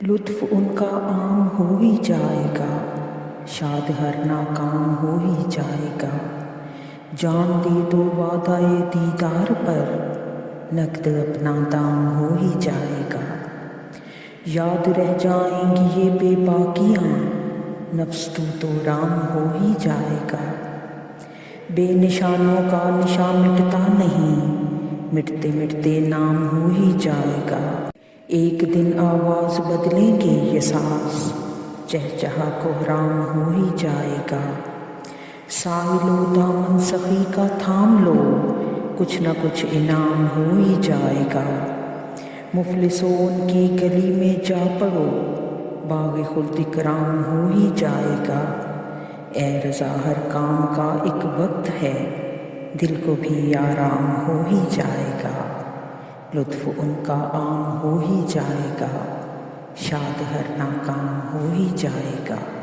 لطف ان کا عام ہو ہی جائے گا، شاد ہر ناکام ہو ہی جائے گا۔ جان دے دو وعدہ دیدار پر، نقد اپنا دام ہو ہی جائے گا۔ یاد رہ جائیں گی یہ بے باکیاں، نفس تو رام ہو ہی جائے گا۔ بے نشانوں کا نشاں مٹتا نہیں، مٹتے مٹتے نام ہو ہی جائے گا۔ ایک دن آواز بدلیں گے یہ ساز، چہچہا کوہرام ہو ہی جائے گا۔ ساحل و دامن سخی کا تھام لو، کچھ نہ کچھ انعام ہو ہی جائے گا۔ مفلسوں ان کی گلی میں جا پڑو، باغ خلد اکرام ہو ہی جائے گا۔ اے رضا ہر کام کا ایک وقت ہے، دل کو بھی آرام ہو ہی جائے گا۔ لطف ان کا عام ہو ہی جائے گا، شاد ہر ناکام ہو ہی جائے گا۔